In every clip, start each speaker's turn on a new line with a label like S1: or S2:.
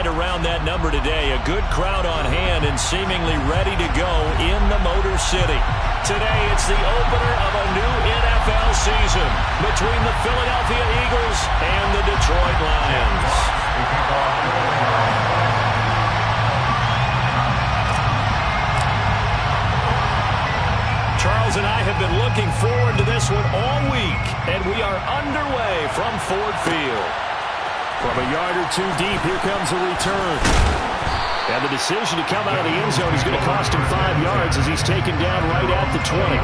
S1: around that number today. A good crowd on hand and seemingly ready to go in the Motor City. Today, it's the opener of a new NFL season between the Philadelphia Eagles and the Detroit Lions. Charles and I have been looking forward to this one all week, and we are underway from Ford Field. From a yard or two deep, here comes a return. And the decision to come out of the end zone is going to cost him 5 yards as he's taken down right at the 20.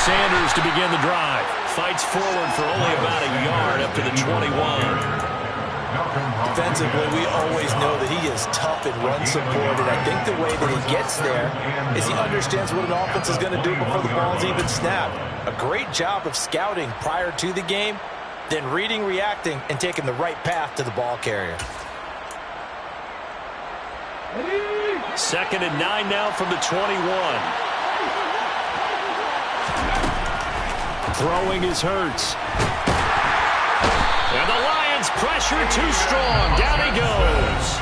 S1: Sanders to begin the drive. Fights forward for only about a yard up to the 21.
S2: Defensively, we always know that he is tough in run support, and I think the way that he gets there is he understands what an offense is going to do before the ball's even snapped. A great job of scouting prior to the game, then reading, reacting, and taking the right path to the ball carrier.
S1: 2nd and 9 now from the 21. Throwing is Hurts. And the Lions pressure too strong. Down he goes.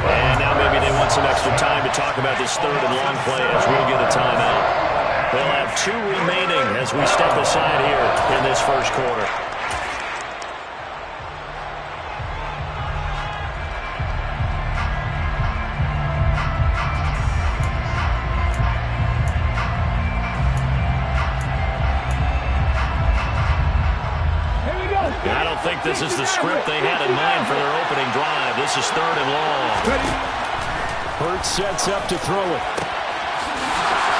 S1: And now maybe they want some extra time to talk about this 3rd and long play as we'll get a timeout. They'll have 2 remaining as we step aside here in this first quarter. I don't think this is the script they had in mind for their opening drive. This is 3rd and long. Hurts sets up to throw it.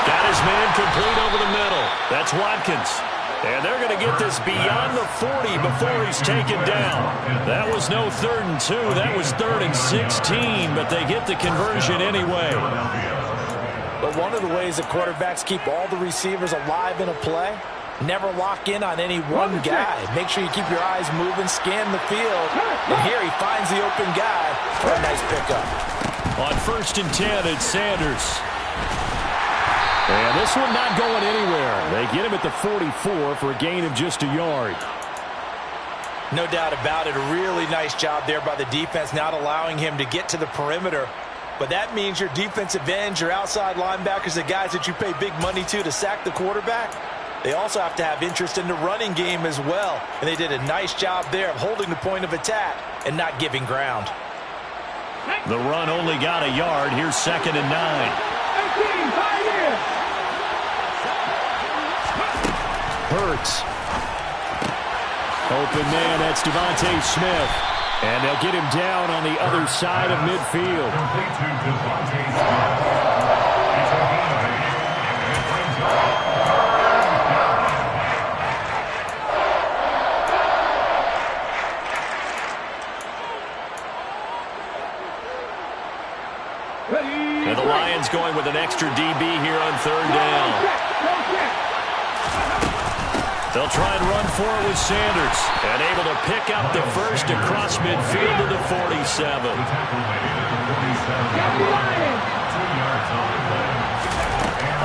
S1: Got his man complete over the middle. That's Watkins. And they're going to get this beyond the 40 before he's taken down. That was no 3rd and 2. That was 3rd and 16, but they get the conversion anyway.
S2: But one of the ways that quarterbacks keep all the receivers alive in a play, never lock in on any one guy. Make sure you keep your eyes moving, scan the field. And here he finds the open guy for a nice pickup.
S1: On 1st and 10, it's Sanders. And this one not going anywhere. They get him at the 44 for a gain of just a yard.
S2: No doubt about it. A really nice job there by the defense, not allowing him to get to the perimeter. But that means your defensive ends, your outside linebackers, the guys that you pay big money to sack the quarterback, they also have to have interest in the running game as well. And they did a nice job there of holding the point of attack and not giving ground.
S1: The run only got a yard. Here's 2nd and 9. Hurts. Open man, that's Devontae Smith. And they'll get him down on the other side of midfield. And the Lions going with an extra DB here on 3rd down. They'll try and run for it with Sanders. And able to pick up the first across midfield to the 47.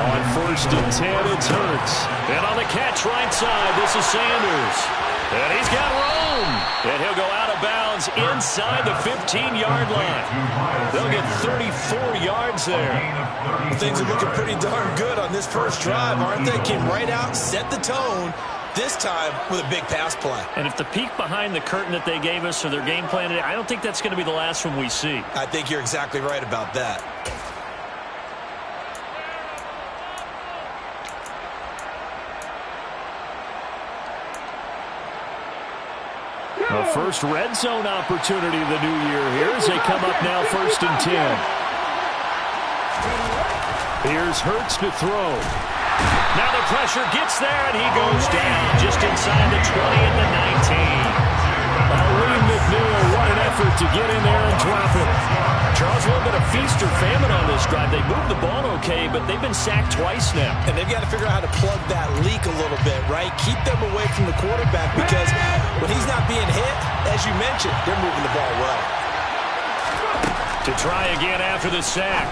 S1: On 1st and 10, it's Hurts. And on the catch right side, this is Sanders. And he's got room. And he'll go out of bounds inside the 15-yard line. They'll get 34 yards there.
S2: Things are looking pretty darn good on this first drive, aren't they? Came right out, set the tone, this time with a big pass play.
S1: And if the peek behind the curtain that they gave us or their game plan today, I don't think that's going to be the last one we see.
S2: I think you're exactly right about that.
S1: The first red zone opportunity of the new year here as they come up now 1st and 10. Here's Hurts to throw. Now the pressure gets there, and he goes down just inside the 20 game, but they've been sacked twice now.
S2: And they've got to figure out how to plug that leak a little bit, right? Keep them away from the quarterback because when he's not being hit, as you mentioned, they're moving the ball well.
S1: To try again after the sack.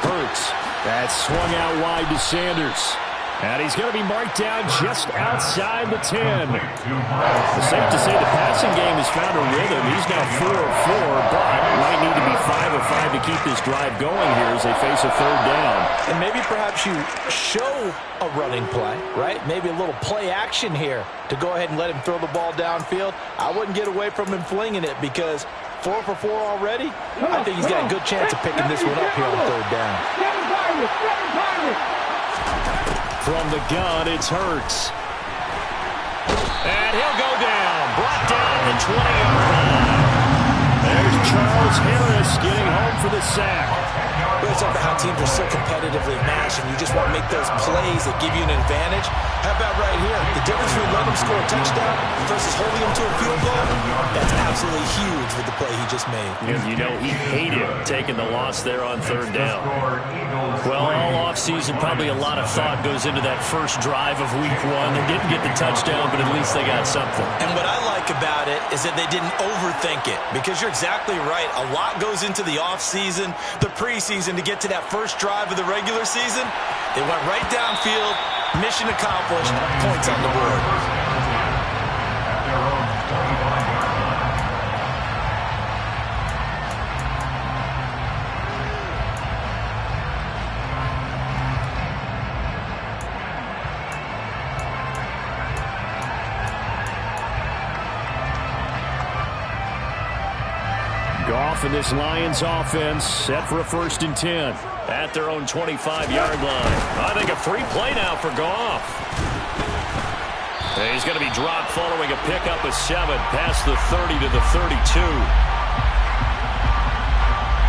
S1: Hurts. That swung out wide to Sanders. And he's going to be marked down just outside the 10. It's safe to say the passing game has found a rhythm. He's now 4 of 4, but might need to be 5 of 5 to keep this drive going here as they face a third down.
S2: And maybe perhaps you show a running play, right? Maybe a little play action here to go ahead and let him throw the ball downfield. I wouldn't get away from him flinging it because 4 for 4 already. I think he's got a good chance of picking this one up here on third down.
S1: From the gun, it's Hurts. And he'll go down. Brought down at the 20-yard line. There's Charles Harris getting home for the sack.
S2: We're talking about how teams are so competitively matched, and you just want to make those plays that give you an advantage. How about right here? The difference between letting him score a touchdown versus holding him to a field goal, that's absolutely huge with the play he just made.
S1: You know, he hated taking the loss there on third down. Well, all offseason, probably a lot of thought goes into that first drive of week 1. They didn't get the touchdown, but at least they got something.
S2: And what I like about it is that they didn't overthink it, because you're exactly right. A lot goes into the offseason, the preseason, to get to that first drive of the regular season. They went right downfield, mission accomplished, points on the board.
S1: Goff and this Lions offense set for a 1st and 10 at their own 25-yard line. I think a free play now for Goff. He's going to be dropped following a pickup of 7 past the 30 to the 32.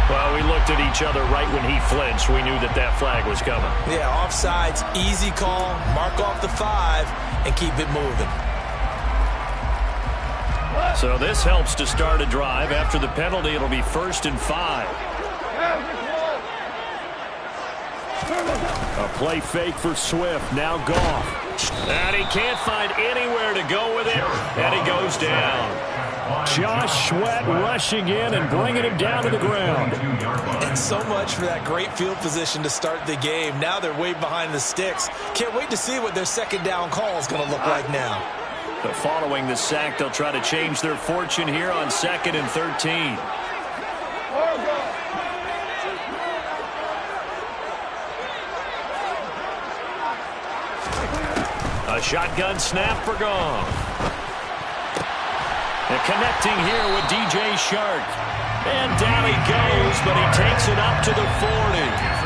S1: Well, we looked at each other right when he flinched. We knew that that flag was coming.
S2: Yeah, offsides, easy call, mark off the 5, and keep it moving.
S1: So this helps to start a drive. After the penalty, it'll be 1st and 5. A play fake for Swift. Now Goff. And he can't find anywhere to go with it. And he goes down. Josh Sweat rushing in and bringing him down to the ground.
S2: And so much for that great field position to start the game. Now they're way behind the sticks. Can't wait to see what their second down call is going to look like now.
S1: But following the sack, they'll try to change their fortune here on 2nd and 13. A shotgun snap for Goff. And connecting here with DJ Shark. And down he goes, but he takes it up to the 40.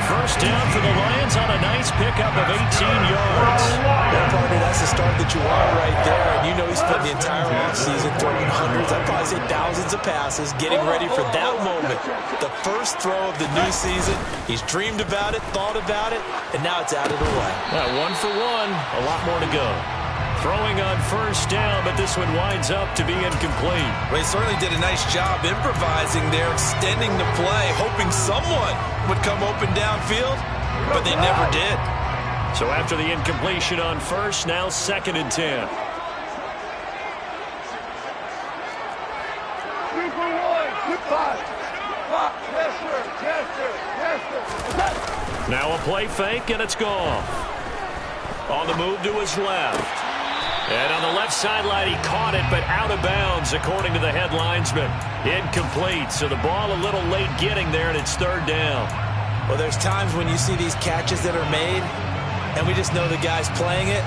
S1: First down for the Lions on a nice pickup of 18 yards.
S2: Well, partner, that's the start that you want right there. And you know he's spent the entire offseason throwing hundreds, I'd probably say thousands of passes, getting ready for that moment. The first throw of the new season. He's dreamed about it, thought about it, and now it's out of the way.
S1: Well, 1 for 1, a lot more to go. Throwing on first down, but this one winds up to be incomplete.
S2: Well, he certainly did a nice job improvising there, extending the play, hoping someone would come open downfield, but they never did.
S1: So after the incompletion on first, now 2nd and 10. Now a play fake, and it's gone. On the move to his left. And on the left sideline, he caught it, but out of bounds, according to the head linesman. Incomplete, so the ball a little late getting there, and it's 3rd down.
S2: Well, there's times when you see these catches that are made, and we just know the guys playing it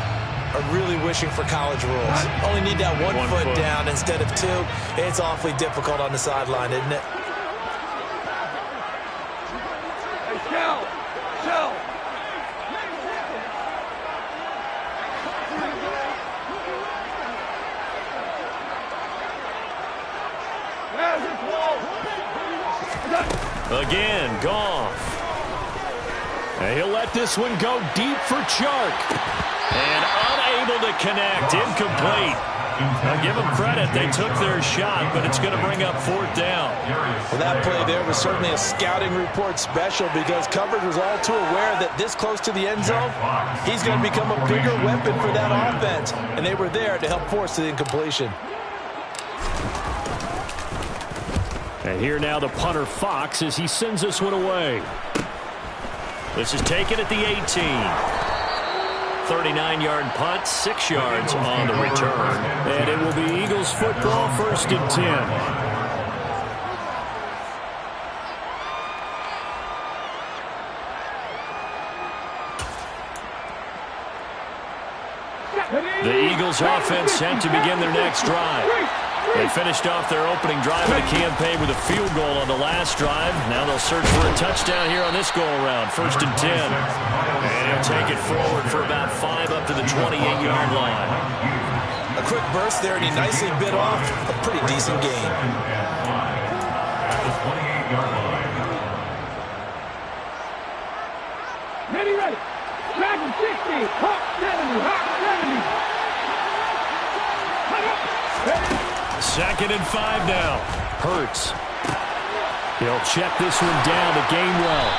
S2: are really wishing for college rules. Only need that one foot down instead of 2. It's awfully difficult on the sideline, isn't it?
S1: Again, Goff. And he'll let this one go deep for Chark. And unable to connect. Incomplete. I'll give them credit. They took their shot, but it's going to bring up 4th down.
S2: Well, that play there was certainly a scouting report special because coverage was all too aware that this close to the end zone, he's going to become a bigger weapon for that offense. And they were there to help force the incompletion.
S1: And here now the punter Fox as he sends this one away. This is taken at the 18. 39-yard punt, 6 yards on the return. And it will be Eagles football, 1st and 10. The Eagles offense set to begin their next drive. They finished off their opening drive of the campaign with a field goal on the last drive. Now they'll search for a touchdown here on this go-around, 1st and 10. And he'll take it forward for about 5 up to the 28-yard line.
S2: A quick burst there, and he nicely bit off a pretty decent gain.
S3: At the 28-yard line. Ready. Dragon 60, Hawk 70, Hawk 70.
S1: 2nd and 5 now. Hurts. He'll check this one down to Gainwell.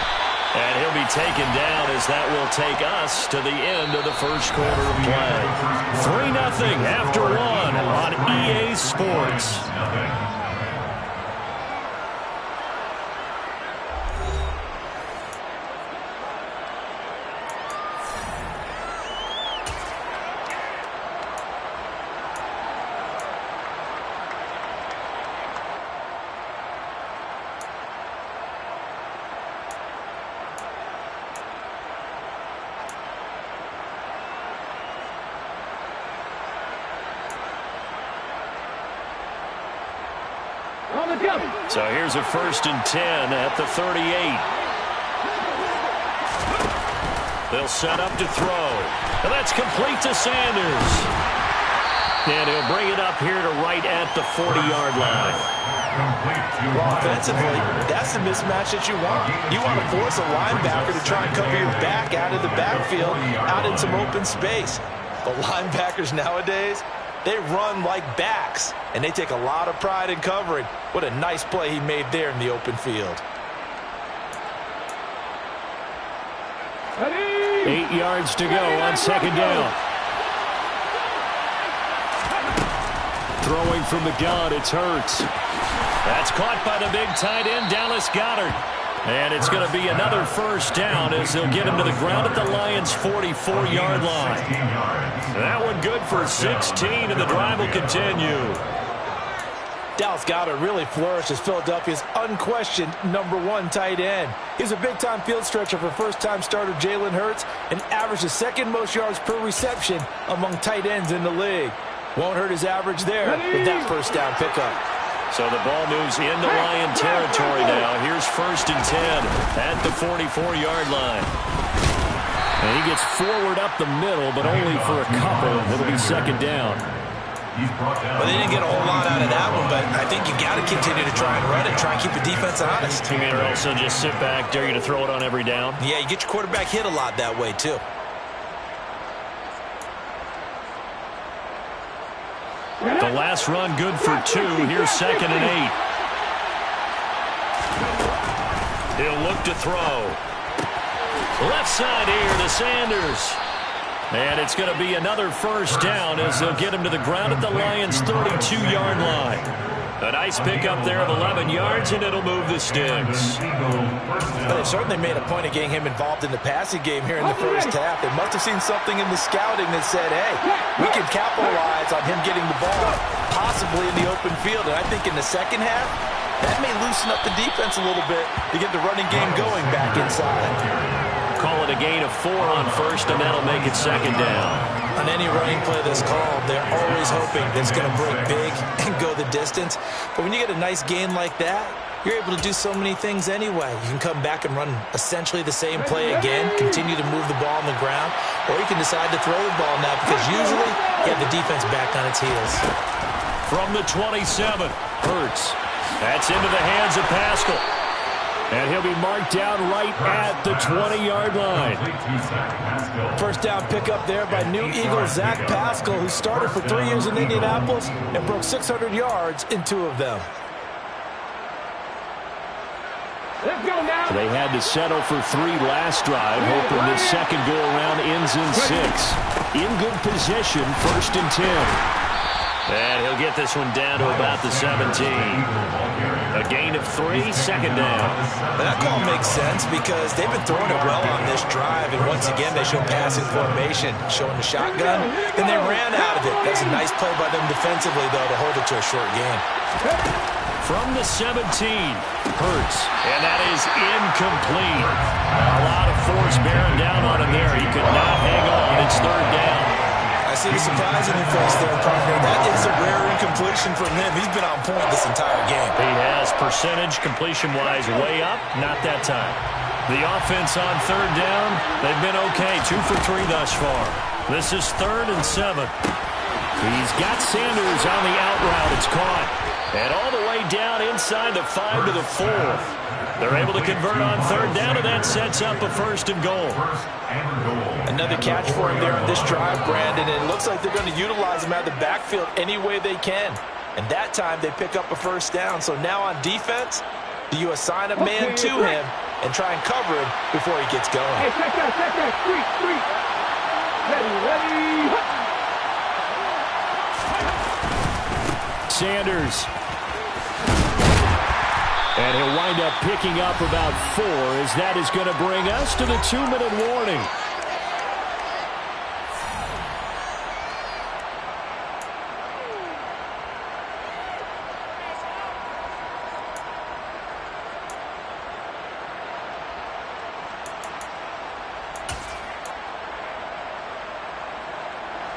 S1: And he'll be taken down as that will take us to the end of the first quarter of play. 3-0 after 1 on EA Sports. So here's a 1st and 10 at the 38. They'll set up to throw. And that's complete to Sanders. And he'll bring it up here to right at the 40-yard line.
S2: Well, offensively, that's the mismatch that you want. You want to force a linebacker to try and cover your back out of the backfield, out in some open space. But linebackers nowadays, they run like backs, and they take a lot of pride in covering. What a nice play he made there in the open field.
S1: 8 yards to go on 2nd down. Throwing from the gun, it's Hurts. That's caught by the big tight end, Dallas Goedert. And it's going to be another 1st down as they'll get him to the ground at the Lions' 44-yard line. That one good for 16, and the drive will continue.
S2: Dallas Goedert really flourished as Philadelphia's unquestioned #1 tight end. He's a big-time field stretcher for first-time starter Jalen Hurts and averaged the 2nd most yards per reception among tight ends in the league. Won't hurt his average there with that 1st down pickup.
S1: So the ball moves into Lion territory now. Here's 1st and 10 at the 44-yard line. And he gets forward up the middle, but only for a couple. It'll be 2nd down.
S2: Well, they didn't get a whole lot out of that one, but I think you got to continue to try and run it, try and keep the defense honest.
S1: You mean, or also just sit back, dare you to throw it on every down?
S2: Yeah, you get your quarterback hit a lot that way, too.
S1: The last run good for 2. Here's 2nd and 8. He'll look to throw. Left side here to Sanders. And it's going to be another 1st down as they'll get him to the ground at the Lions' 32-yard line. A nice pickup there of 11 yards, and it'll move the sticks.
S2: Well, they've certainly made a point of getting him involved in the passing game here in the 1st half. They must have seen something in the scouting that said, hey, we can capitalize on him getting the ball possibly in the open field. And I think in the 2nd half, that may loosen up the defense a little bit to get the running game going back inside.
S1: Call it a gain of 4 on 1st, and that'll make it 2nd down.
S2: On any running play that's called, they're always hoping that it's going to break big and go the distance. But when you get a nice gain like that, you're able to do so many things anyway. You can come back and run essentially the same play again, continue to move the ball on the ground, or you can decide to throw the ball now because usually you have the defense back on its heels.
S1: From the 27, Hurts. That's into the hands of Pascal. And he'll be marked down right at the 20-yard line.
S2: First down pickup there by new Eagle Zach Pascal, who started for 3 years in Indianapolis and broke 600 yards in 2 of them.
S3: Let's go now.
S1: They had to settle for 3 last drive, hoping this second go-around ends in 6. In good position, 1st and 10. And he'll get this one down to about the 17. A gain of 3, second down.
S2: That call makes sense because they've been throwing it well on this drive, and once again they show passing formation, showing the shotgun, and they ran out of it. That's a nice play by them defensively, though, to hold it to a short gain.
S1: From the 17, Hurts, and that is incomplete. A lot of force bearing down on him there. He could not hang on. It's 3rd down.
S2: I see the surprise in your face there, partner. That is a rare incompletion from him. He's been on point this entire game.
S1: He has percentage completion-wise way up. Not that time. The offense on 3rd down, they've been okay. 2 for 3 thus far. This is 3rd and 7. He's got Sanders on the out route. It's caught. And all the way down inside the 5 to the 4. They're able to convert on 3rd down, and that sets up a 1st and goal.
S2: Another catch for him there on this drive, Brandon, and it looks like they're going to utilize him out of the backfield any way they can. And that time they pick up a 1st down. So now on defense, do you assign a man to him and try and cover him before he gets going?
S3: Hey, check that. Street. Ready.
S1: Sanders. And he'll wind up picking up about 4 as that is going to bring us to the 2-minute warning.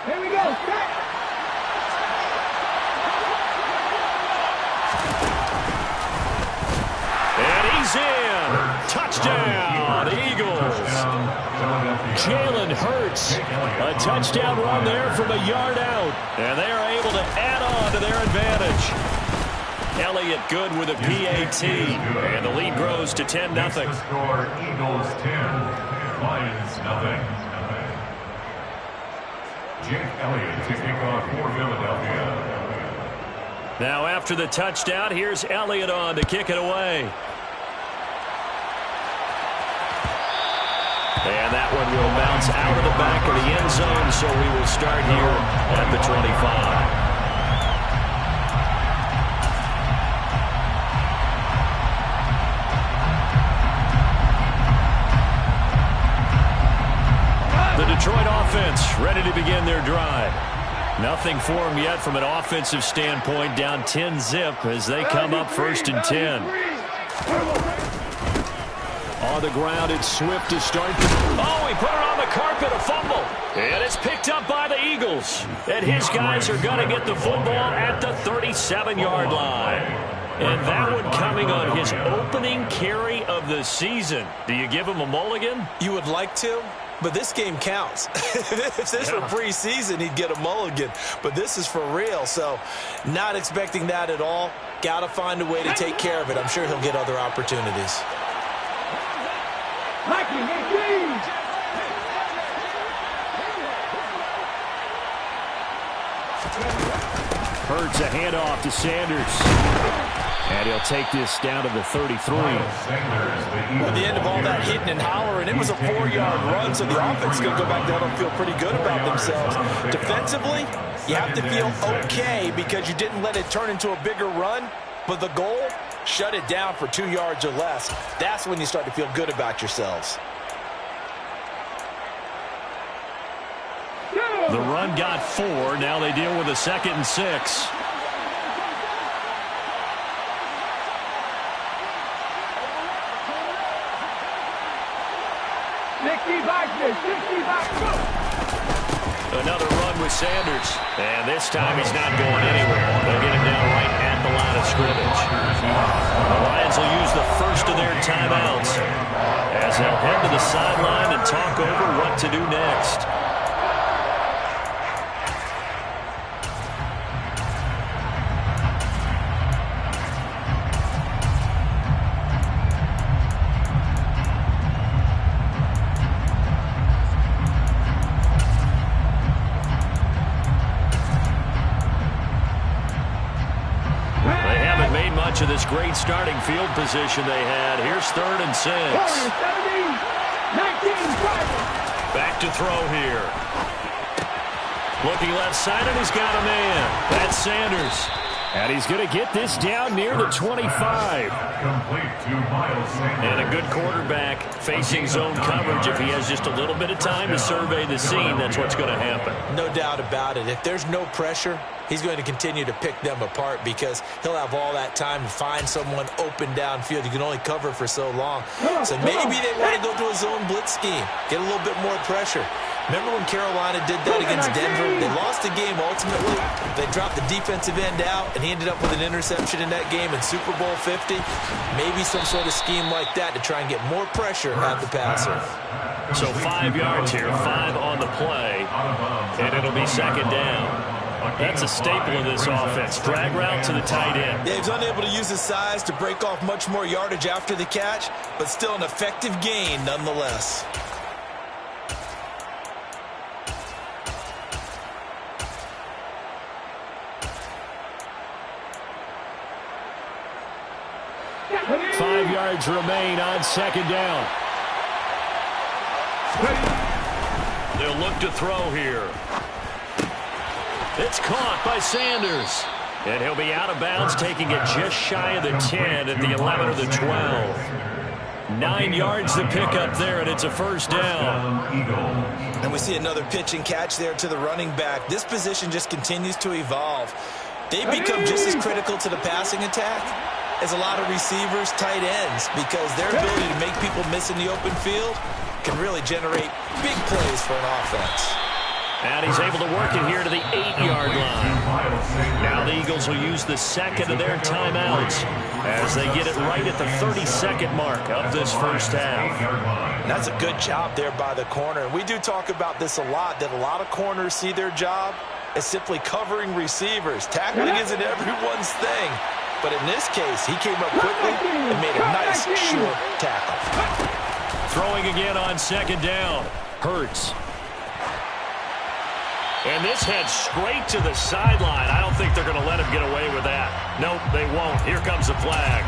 S3: Here we go. Set.
S1: In. Touchdown, Eagles. Jalen Hurts. A touchdown run there from a yard out. And they are able to add on to their advantage. Elliott good with a PAT. And the lead grows to 10-0.
S3: Score Eagles 10, Lions nothing. Jake Elliott to kick off for Philadelphia.
S1: Now after the touchdown, here's Elliott on to kick it away. And that one will bounce out of the back of the end zone, so we will start here at the 25. The Detroit offense ready to begin their drive. Nothing for them yet from an offensive standpoint, down 10-0 as they come up 1st and 10. On the ground, it's Swift to start. Oh, he put it on the carpet, a fumble. And it's picked up by the Eagles. And his guys are going to get the football at the 37-yard line. And that one coming on his opening carry of the season. Do you give him a mulligan?
S2: You would like to, but this game counts. If this were preseason, he'd get a mulligan. But this is for real, so not expecting that at all. Got to find a way to take care of it. I'm sure he'll get other opportunities.
S1: Hurts a handoff to Sanders. And he'll take this down to the 33.
S2: At the end of all that hitting and hollering, it was a 4-yard run, so the offense is going to go back down and feel pretty good about themselves. Defensively, you have to feel okay because you didn't let it turn into a bigger run, but the goal, shut it down for 2 yards or less. That's when you start to feel good about yourselves.
S1: The run got 4. Now they deal with a 2nd and 6. Another run with Sanders. And this time he's not going anywhere. They'll get him down right at the line of scrimmage. The Lions will use the first of their timeouts as they'll head to the sideline and talk over what to do next. advantage of this great starting field position they had. Here's 3rd and 6. Back to throw here. Looking left side, and he's got a man. That's Sanders. And he's going to get this down near the 25. And a good quarterback facing zone coverage. If he has just a little bit of time to survey the scene, that's what's going to happen.
S2: No doubt about it. If there's no pressure, he's going to continue to pick them apart because he'll have all that time to find someone open downfield. You can only cover for so long. So maybe they want to go to a zone blitz scheme, get a little bit more pressure. Remember when Carolina did that against Denver? They lost the game ultimately. They dropped the defensive end out, and he ended up with an interception in that game in Super Bowl 50. Maybe some sort of scheme like that to try and get more pressure at the passer.
S1: So 5 yards here, 5 on the play, and it'll be 2nd down. That's a staple of this offense. Drag route to the tight end.
S2: Yeah, he's unable to use his size to break off much more yardage after the catch, but still an effective gain nonetheless.
S1: Five yards remain on 2nd down. They'll look to throw here. It's caught by Sanders. And he'll be out of bounds, taking it just shy of the 10 at the 11 or the 12. 9 yards to pick up there, and it's a 1st down.
S2: And we see another pitch and catch there to the running back. This position just continues to evolve. They become just as critical to the passing attack as a lot of receivers, tight ends, because their ability to make people miss in the open field can really generate big plays for an offense.
S1: And he's able to work it here to the 8-yard line. Now the Eagles will use the 2nd of their timeouts as they get it right at the 32nd mark of this 1st half.
S2: That's a good job there by the corner. We do talk about this a lot, that a lot of corners see their job as simply covering receivers. Tackling isn't everyone's thing. But in this case, he came up quickly and made a nice, short tackle.
S1: Throwing again on 2nd down. Hurts. And this heads straight to the sideline. I don't think they're going to let him get away with that. Nope, they won't. Here comes the flag.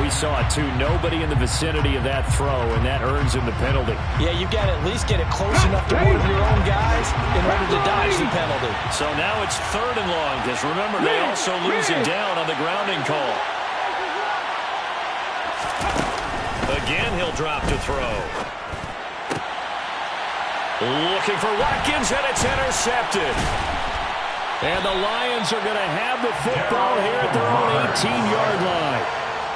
S1: We saw it, too. Nobody in the vicinity of that throw, and that earns him the penalty.
S2: Yeah, you've got to at least get it close enough to one of your own guys in order to dodge the penalty.
S1: So now it's 3rd and long, because remember, they also lose it down on the grounding call. Again, he'll drop to throw. Looking for Watkins, and it's intercepted. And the Lions are going to have the football here at their own 18-yard line.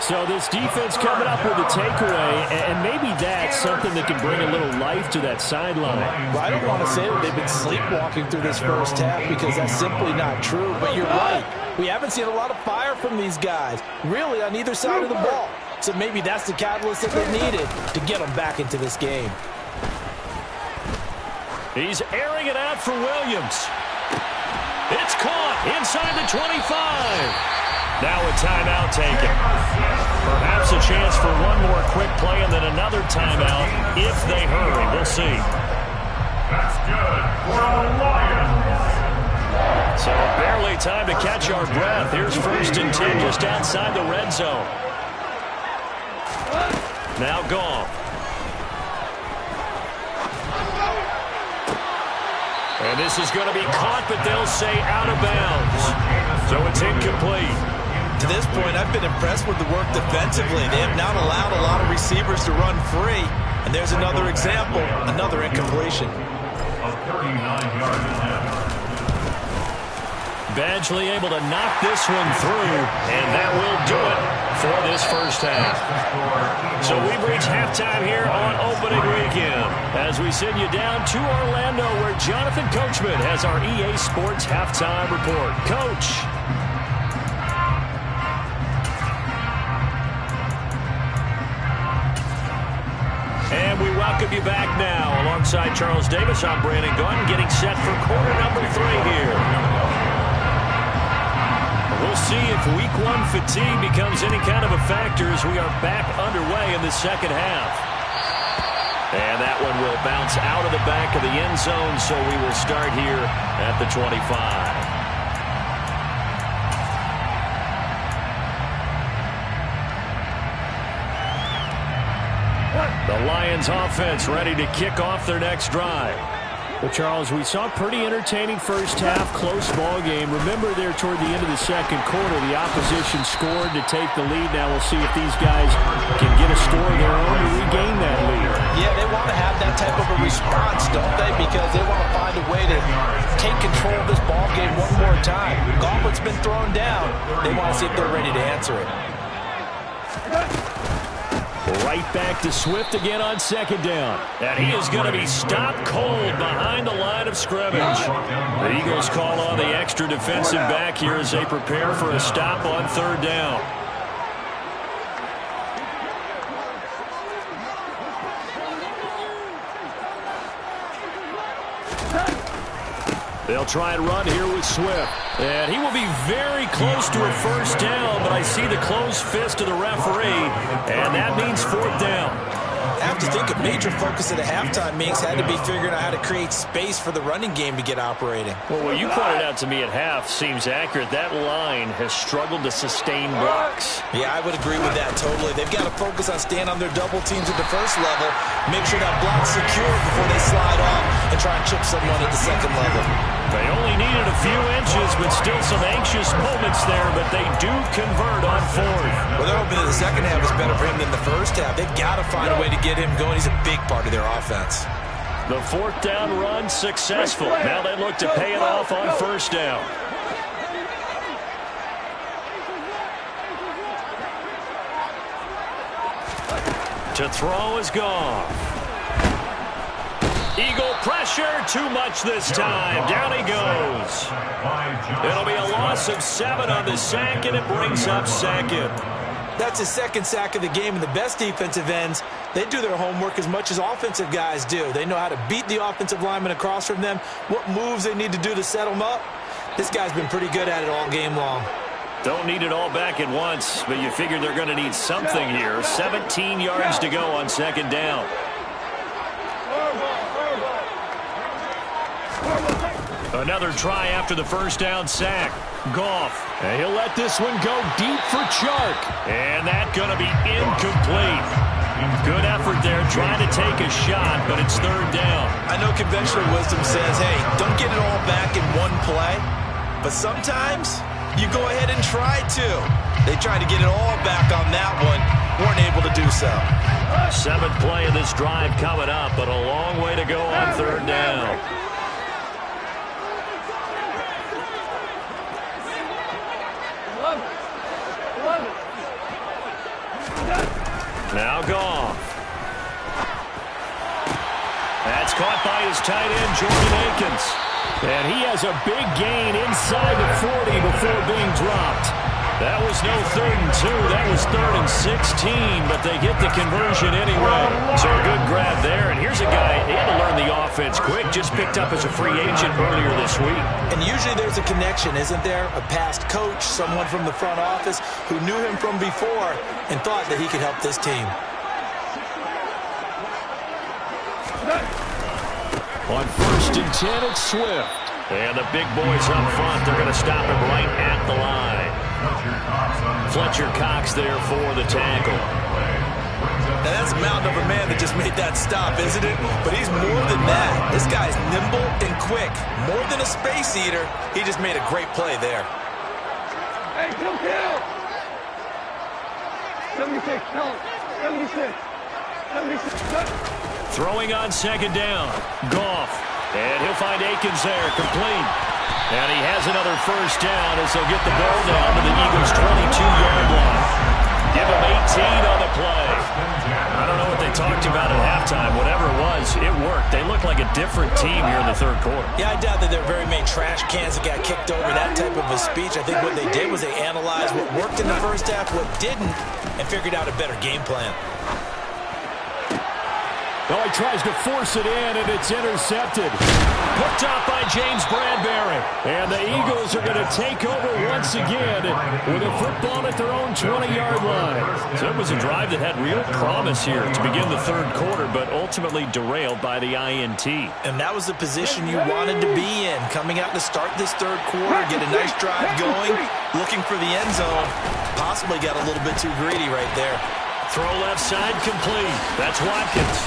S1: So this defense coming up with a takeaway, and maybe that's something that can bring a little life to that sideline.
S2: Well, I don't want to say that they've been sleepwalking through this 1st half because that's simply not true, but you're right. We haven't seen a lot of fire from these guys, really on either side of the ball. So maybe that's the catalyst that they needed to get them back into this game.
S1: He's airing it out for Williams. It's caught inside the 25. Now a timeout taken. Perhaps a chance for one more quick play and then another timeout if they hurry. We'll see.
S3: That's good for the Lions.
S1: So barely time to catch our breath. Here's 1st and 10 just outside the red zone. Now Goff. And this is going to be caught, but they'll say out of bounds. So it's incomplete.
S2: To this point, I've been impressed with the work defensively. They have not allowed a lot of receivers to run free. And there's another example, another incompletion.
S3: A 39-yard attempt.
S1: Badgley able to knock this one through, and that will do it for this 1st half. So we've reached halftime here on opening weekend as we send you down to Orlando where Jonathan Coachman has our EA Sports halftime report. Coach. And we welcome you back now. Alongside Charles Davis, I'm Brandon Gordon, getting set for quarter number 3 here. We'll see if week 1 fatigue becomes any kind of a factor as we are back underway in the 2nd half. And that one will bounce out of the back of the end zone, so we will start here at the 25. The Lions offense ready to kick off their next drive. Well, Charles, we saw a pretty entertaining first half, close ball game. Remember there toward the end of the second quarter, the opposition scored to take the lead. Now we'll see if these guys can get a score of their own to regain that lead.
S2: Yeah, they want to have that type of a response, don't they? Because they want to find a way to take control of this ball game one more time. Gauntlet's been thrown down. They want to see if they're ready to answer it.
S1: Right back to Swift again on second down. And he is going to be stopped cold behind the line of scrimmage. The Eagles call on the extra defensive back here as they prepare for a stop on third down. They'll try and run here with Swift. And he will be very close to a first down, but I see the closed fist of the referee, and that means fourth down.
S2: I have to think a major focus at a halftime means had to be figuring out how to create space for the running game to get operating.
S1: Well, what you pointed out to me at half seems accurate. That line has struggled to sustain blocks.
S2: Yeah, I would agree with that totally. They've got to focus on staying on their double teams at the first level, make sure that block's secured before they slide off and try and chip someone at the second level.
S1: They only needed a few inches, but still some anxious moments there, but they do convert on fourth.
S2: Well, they're hoping that the second half is better for him than the first half. They've got to find a way to get him going. He's a big part of their offense.
S1: The fourth down run successful. Now they look to pay it off on first down. To throw is gone. Eagle pressure, too much this time. Down he goes. It'll be a loss of 7 on the sack, and it brings up second.
S2: That's his second sack of the game, and the best defensive ends, they do their homework as much as offensive guys do. They know how to beat the offensive lineman across from them, what moves they need to do to set them up. This guy's been pretty good at it all game long.
S1: Don't need it all back at once, but you figure they're going to need something here. 17 yards to go on second down. Another try after the first down sack. Goff. And he'll let this one go deep for Chark. And that's going to be incomplete. Good effort there trying to take a shot, but it's third down.
S2: I know conventional wisdom says, hey, don't get it all back in one play. But sometimes you go ahead and try to. They tried to get it all back on that one. Weren't able to do so.
S1: 7th play of this drive coming up, but a long way to go on third down. Now Goff. That's caught by his tight end, Jordan Akins. And he has a big gain inside the 40 before being dropped. That was no 3rd and 2. That was 3rd and 16, but they get the conversion anyway. So a good grab there. And here's a guy, he had to learn the offense quick, just picked up as a free agent earlier this week.
S2: And usually there's a connection, isn't there? A past coach, someone from the front office who knew him from before and thought that he could help this team.
S1: On 1st and 10, it's Swift. And the big boys up front, they're going to stop him right at the line. Fletcher Cox there for the tackle.
S2: Now that's a mountain of a man that just made that stop, isn't it? But he's more than that. This guy's nimble and quick. More than a space eater. He just made a great play there.
S4: Hey, come kill! 76, no, 76. 76.
S1: Throwing on second down. Goff. And he'll find Akins there, complete. And he has another first down as they'll get the ball down to the Eagles' 22-yard line. Give him 18 on the play. I don't know what they talked about at halftime. Whatever it was, it worked. They look like a different team here in the third quarter.
S2: Yeah, I doubt that there are very many trash cans that got kicked over that type of a speech. I think what they did was they analyzed what worked in the first half, what didn't, and figured out a better game plan.
S1: Oh, he tries to force it in, and it's intercepted. Picked up by James Bradbury. And the Eagles are going to take over once again with a football at their own 20-yard line. So it was a drive that had real promise here to begin the third quarter, but ultimately derailed by the INT.
S2: And that was the position you wanted to be in, coming out to start this third quarter, get a nice drive going, looking for the end zone. Possibly got a little bit too greedy right there.
S1: Throw left side complete. That's Watkins.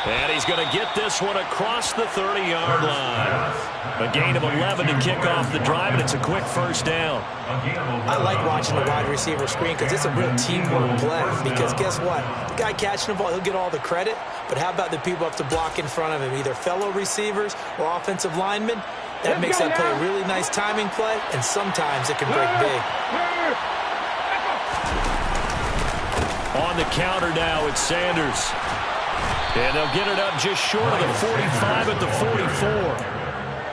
S1: And he's going to get this one across the 30-yard line. A gain of 11 to kick off the drive, and it's a quick first down.
S2: I like watching the wide receiver screen because it's a real teamwork play. Because guess what? The guy catching the ball, he'll get all the credit. But how about the people up to block in front of him, either fellow receivers or offensive linemen? That makes that play a really nice timing play, and sometimes it can break big.
S1: On the counter now, it's Sanders. And they'll get it up just short of the 45 at the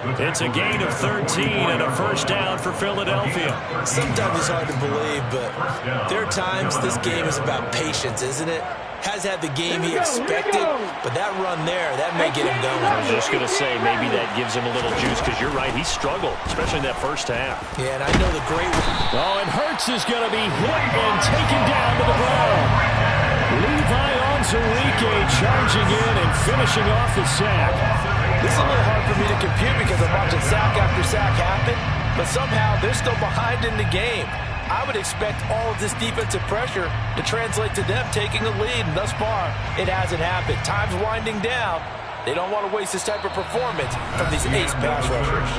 S1: 44. It's a gain of 13 and a first down for Philadelphia.
S2: Sometimes it's hard to believe, but there are times this game is about patience, isn't it? Has had the game he expected, but that run there, that may get him going.
S1: I was just going to say, maybe that gives him a little juice, because you're right, he struggled, especially in that first half.
S2: Yeah, and I know the great one.
S1: Oh, and Hurts is going to be hit and taken down to the ground. Levi Onwuzurike charging in and finishing off the sack.
S2: This is a little hard for me to compute because I'm watching sack after sack happen, but somehow they're still behind in the game. I would expect all of this defensive pressure to translate to them taking a lead, and thus far, it hasn't happened. Time's winding down. They don't want to waste this type of performance from these ace pass rushers.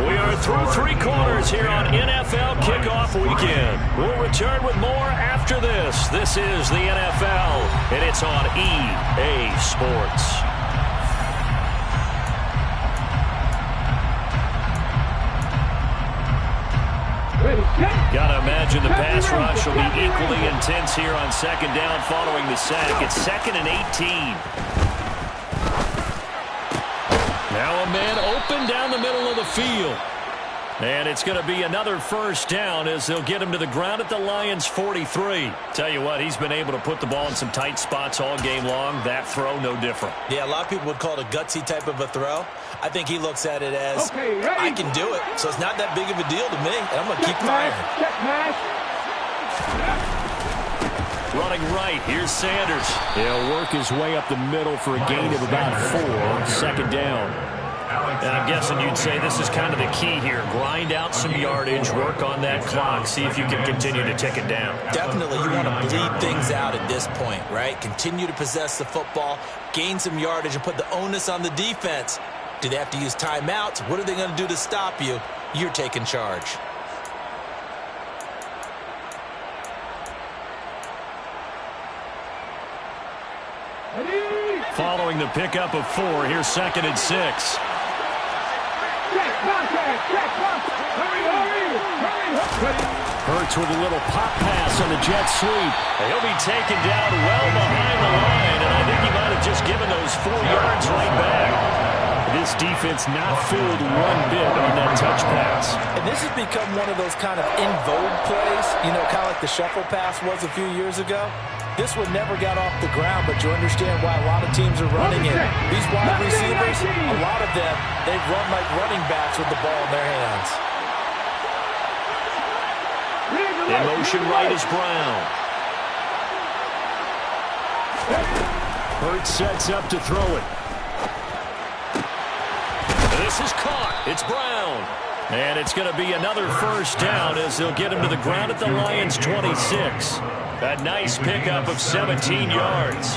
S1: We are through three quarters here on NFL Kickoff Weekend. We'll return with more after this. This is the NFL, and it's on EA Sports. Gotta imagine the pass rush will be equally intense here on second down following the sack. It's 2nd and 18. Now a man open down the middle of the field. And it's going to be another first down as they'll get him to the ground at the Lions' 43. Tell you what, he's been able to put the ball in some tight spots all game long. That throw, no different.
S2: Yeah, a lot of people would call it a gutsy type of a throw. I think he looks at it as, I can do it, so it's not that big of a deal to me, and I'm going to keep firing.
S1: Running right, here's Sanders. He'll work his way up the middle for a gain of about 4 on second down. And I'm guessing you'd say this is kind of the key here. Grind out some yardage, work on that clock, see if you can continue to tick it down.
S2: Definitely, you want to bleed things out at this point, right? Continue to possess the football, gain some yardage, and put the onus on the defense. Do they have to use timeouts? What are they going to do to stop you? You're taking charge.
S1: Following the pickup of 4, here's 2nd and 6. Hurts with a little pop pass on the jet sweep. He'll be taken down well behind the line, and I think he might have just given those 4 yards right back. This defense not fooled one bit on that touch pass.
S2: And this has become one of those kind of in vogue plays, you know, kind of like the shuffle pass was a few years ago. This one never got off the ground, but you understand why a lot of teams are running it. These wide receivers, a lot of them, they run like running backs with the ball in their hands.
S1: In motion right is Brown. Hurts sets up to throw it. This is caught. It's Brown. And it's going to be another first down as they'll get him to the ground at the Lions' 26. A nice pickup of 17 yards.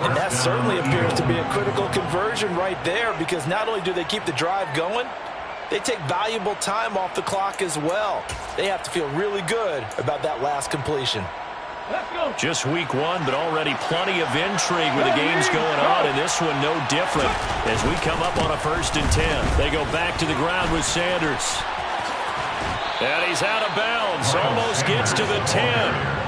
S2: And that certainly appears to be a critical conversion right there, because not only do they keep the drive going, they take valuable time off the clock as well. They have to feel really good about that last completion.
S1: Just week 1, but already plenty of intrigue with the games going on, and this one no different as we come up on a 1st and 10. They go back to the ground with Sanders. And he's out of bounds, almost gets to the 10.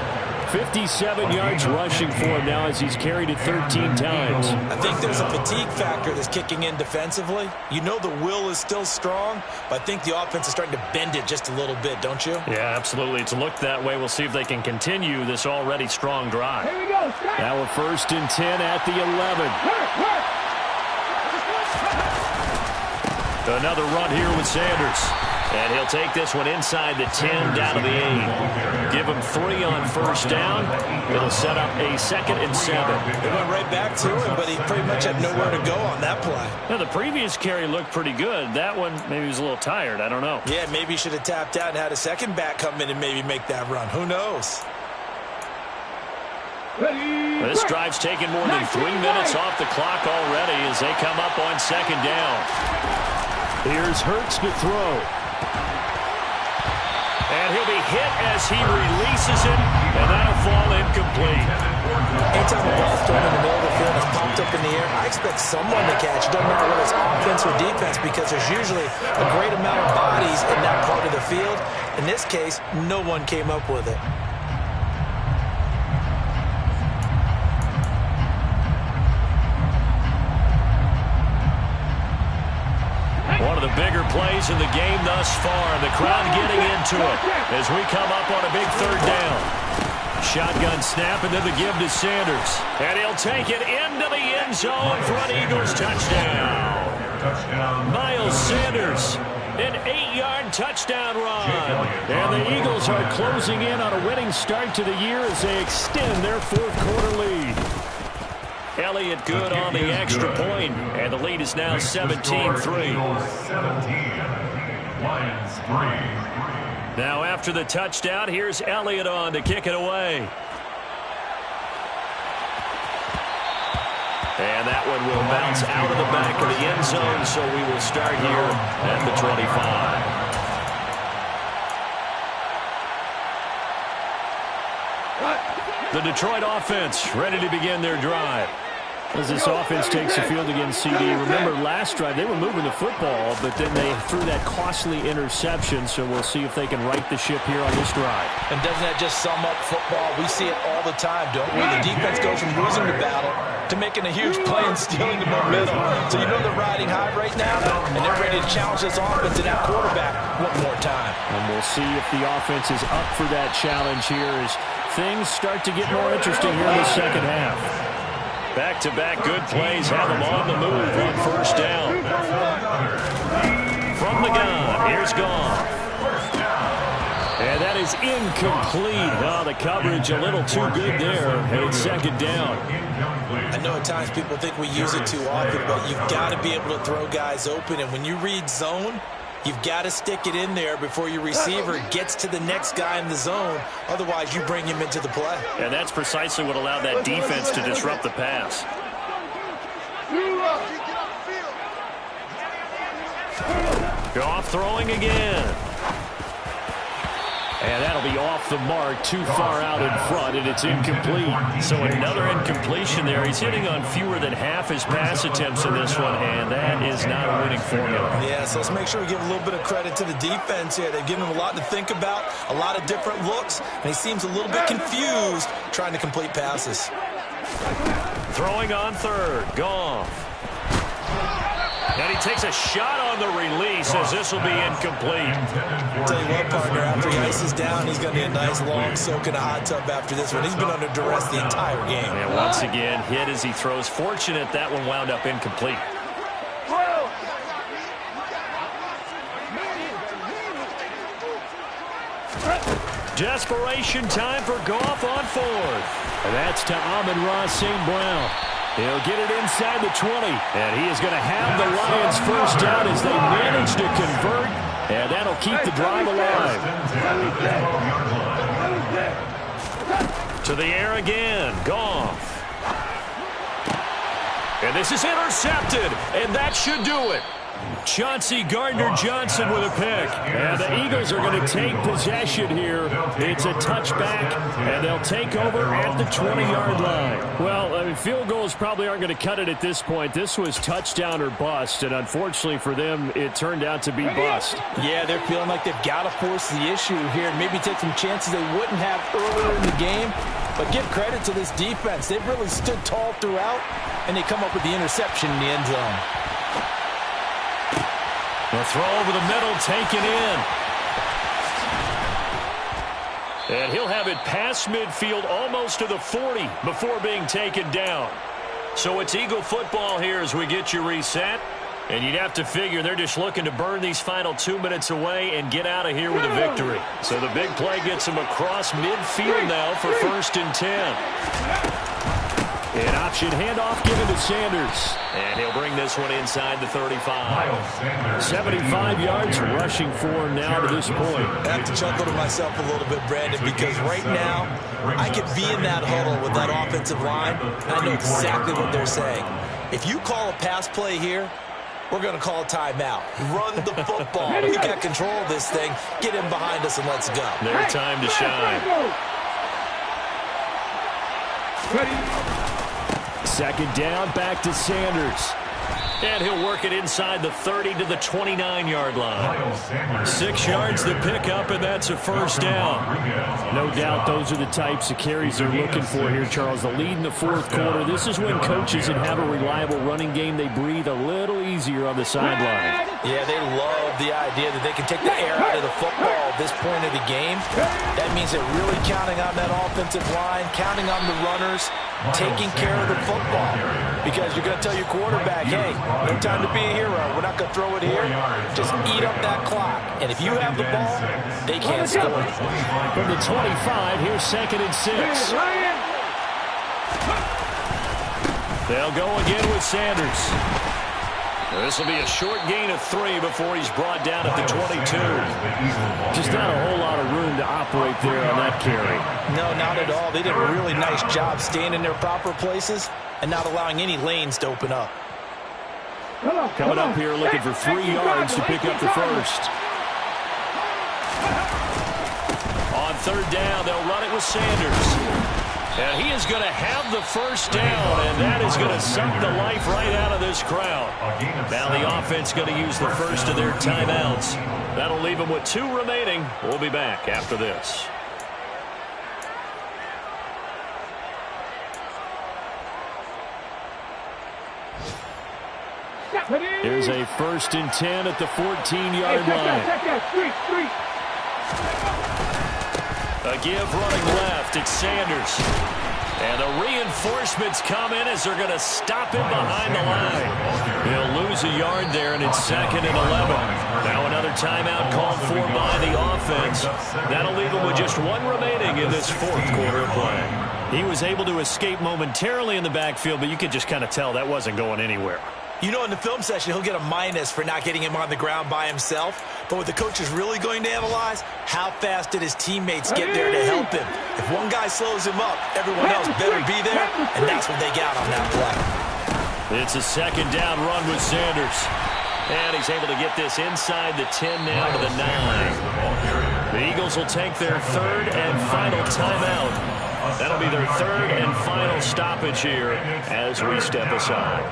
S1: 57 yards rushing for him now as he's carried it 13 times.
S2: I think there's a fatigue factor that's kicking in defensively. You know the will is still strong, but I think the offense is starting to bend it just a little bit, don't you?
S1: Yeah, absolutely. It's looked that way. We'll see if they can continue this already strong drive.
S4: Here we go.
S1: Now a 1st and 10 at the 11. Another run here with Sanders. And he'll take this one inside the 10 down to the 8. Give him 3 on 1st down. It'll set up a 2nd and 7.
S2: They went right back to him, but he pretty much had nowhere to go on that play.
S1: Now, the previous carry looked pretty good. That one, maybe he was a little tired. I don't know.
S2: Yeah, maybe he should have tapped out and had a second back come in and maybe make that run. Who knows?
S1: This drive's taken more than 3 minutes off the clock already as they come up on second down. Here's Hurts to throw. And he'll be hit as he releases it, and that'll fall incomplete.
S2: Anytime the ball's thrown in the middle of the field and it's pumped up in the air, I expect someone to catch. It doesn't matter whether it's offense or defense because there's usually a great amount of bodies in that part of the field. In this case, no one came up with it.
S1: One of the bigger plays in the game thus far. The crowd getting into it as we come up on a big third down. Shotgun snap and then the give to Sanders. And he'll take it into the end zone for an Eagles touchdown. Miles Sanders, an 8-yard touchdown run. And the Eagles are closing in on a winning start to the year as they extend their fourth-quarter lead. Elliott good on the extra point, and the lead is now 17-3. Now after the touchdown, here's Elliott on to kick it away. And that one will bounce out of the back of the end zone, so we will start here at the 25. The Detroit offense ready to begin their drive.
S5: As this offense takes the field against CD, remember last drive they were moving the football, but then they threw that costly interception, so we'll see if they can right the ship here on this drive.
S2: And doesn't that just sum up football? We see it all the time, don't we? The defense goes from losing the battle to making a huge play and stealing the momentum. So you know they're riding high right now, and they're ready to challenge this offense and that quarterback one more time.
S5: And we'll see if the offense is up for that challenge here as things start to get more interesting here in the second half.
S1: Back-to-back good plays have them on the move on first down. From the gun, here's Goff. And that is incomplete. Oh, the coverage a little too good there. And it's second down.
S2: I know at times people think we use it too often, but you've got to be able to throw guys open. And when you read zone, you've got to stick it in there before your receiver gets to the next guy in the zone. Otherwise, you bring him into the play.
S1: And that's precisely what allowed that defense to disrupt the pass. Goff throwing again. And that'll be off the mark, too far out in front, and it's incomplete. So another incompletion there. He's hitting on fewer than half his pass attempts in this one, and that is not a winning formula.
S2: Yeah, so let's make sure we give a little bit of credit to the defense here. They've given him a lot to think about, a lot of different looks, and he seems a little bit confused trying to complete passes.
S1: Throwing on third, Goff. And he takes a shot on the release as this will be incomplete.
S2: I'll tell you what, partner, after he ices down, he's going to need a nice long soak in a hot tub after this one. He's been under duress the entire game.
S1: And once again, hit as he throws. Fortunate that one wound up incomplete. Desperation time for Goff on fourth.
S5: And that's to Amon-Ra St. Brown. He'll get it inside the 20.
S1: And he is going to have the Lions first down as they manage to convert. And that'll keep the drive alive. To the air again. Goff. And this is intercepted. And that should do it. Chauncey Gardner-Johnson with a pick. And the Eagles are going to take possession here. It's a touchback, and they'll take over at the 20-yard line.
S5: Well, I mean, field goals probably aren't going to cut it at this point. This was touchdown or bust, and unfortunately for them, it turned out to be bust.
S2: Yeah, they're feeling like they've got to force the issue here and maybe take some chances they wouldn't have earlier in the game. But give credit to this defense. They've really stood tall throughout, and they come up with the interception in the end zone.
S1: The throw over the middle, taken in. And he'll have it past midfield, almost to the 40 before being taken down. So it's Eagle football here as we get you reset. And you'd have to figure they're just looking to burn these final 2 minutes away and get out of here with a victory. So the big play gets them across midfield now for 1st and 10.
S5: An option handoff given to Sanders.
S1: And he'll bring this one inside the 35.
S5: 75 yards rushing for him now to this point.
S2: I have to chuckle to myself a little bit, Brandon, because right now I could be in that huddle with that offensive line, and I know exactly what they're saying. If you call a pass play here, we're going to call a timeout. Run the football. We got control of this thing. Get him behind us and let's go.
S1: Their time to shine.
S5: Second down, back to Sanders.
S1: And he'll work it inside the 30 to the 29-yard line.
S5: 6 yards to pick up, and that's a first down. No doubt those are the types of carries they're looking for here, Charles. The lead in the fourth quarter. This is when coaches that have a reliable running game, they breathe a little easier on the sideline.
S2: Yeah, they love the idea that they can take the air out of the football at this point of the game. That means they're really counting on that offensive line, counting on the runners, taking care of the football. Because you're going to tell your quarterback, hey, no time to be a hero. We're not going to throw it here. Just eat up that clock. And if you have the ball, they can't score.
S5: From the 25, here's 2nd and 6. They'll go again with Sanders.
S1: This will be a short gain of 3 before he's brought down at the 22.
S5: Just not a whole lot of room to operate there on that carry.
S2: No, not at all. They did a really nice job staying in their proper places and not allowing any lanes to open up.
S5: Coming up here looking for 3 yards to pick up the first.
S1: On third down, they'll run it with Sanders. And he is going to have the first down, and that is going to suck the life right out of this crowd. Now the offense going to use the first of their timeouts. That'll leave them with 2 remaining. We'll be back after this.
S5: Here's a 1st and 10 at the 14-yard line.
S1: A give running left. It's Sanders. And the reinforcements come in as they're going to stop him behind the line. He'll lose a yard there, and it's 2nd and 11. Now another timeout called for by the offense. That'll leave him with just 1 remaining in this fourth quarter of play.
S5: He was able to escape momentarily in the backfield, but you could just kind of tell that wasn't going anywhere.
S2: You know, in the film session, he'll get a minus for not getting him on the ground by himself. But what the coach is really going to analyze, how fast did his teammates get there to help him? If one guy slows him up, everyone else better be there, and that's what they got on that play.
S5: It's a 2nd down run with Sanders.
S1: And he's able to get this inside the 10 now to the 9.
S5: The Eagles will take their 3rd and final timeout.
S1: That'll be their 3rd and final stoppage here as we step aside.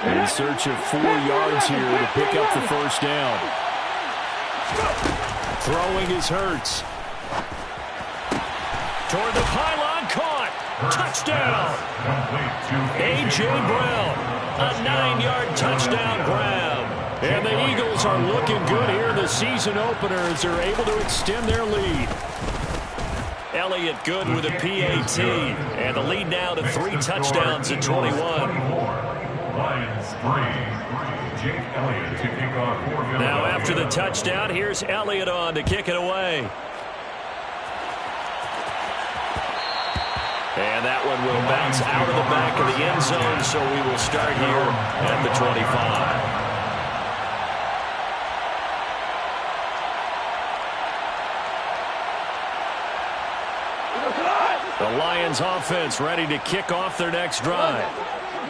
S5: In search of 4 yards here to pick up the first down. Throwing is Hurts.
S1: Toward the pylon, caught. Touchdown. A.J. Brown, a 9-yard touchdown grab.
S5: And the Eagles are looking good here in the season opener as they're able to extend their lead.
S1: Elliott good with a PAT. And the lead now to 3 touchdowns at 21.
S5: Now after the touchdown, here's Elliott on to kick it away.
S1: And that one will bounce out of the back of the end zone, so we will start here at the 25.
S5: The Lions offense ready to kick off their next drive.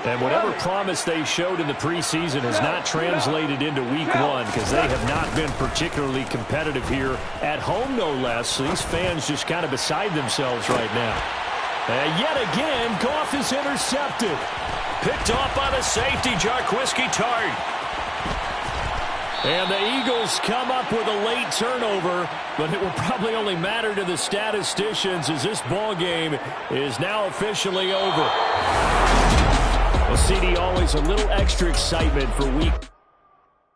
S5: And whatever promise they showed in the preseason has not translated into week 1 because they have not been particularly competitive here at home, no less. So these fans just kind of beside themselves right now. And yet again, Goff is intercepted.
S1: Picked off by the safety, Jarquiski Tart.
S5: And the Eagles come up with a late turnover, but it will probably only matter to the statisticians as this ball game is now officially over. Well, CD, always a little extra excitement for week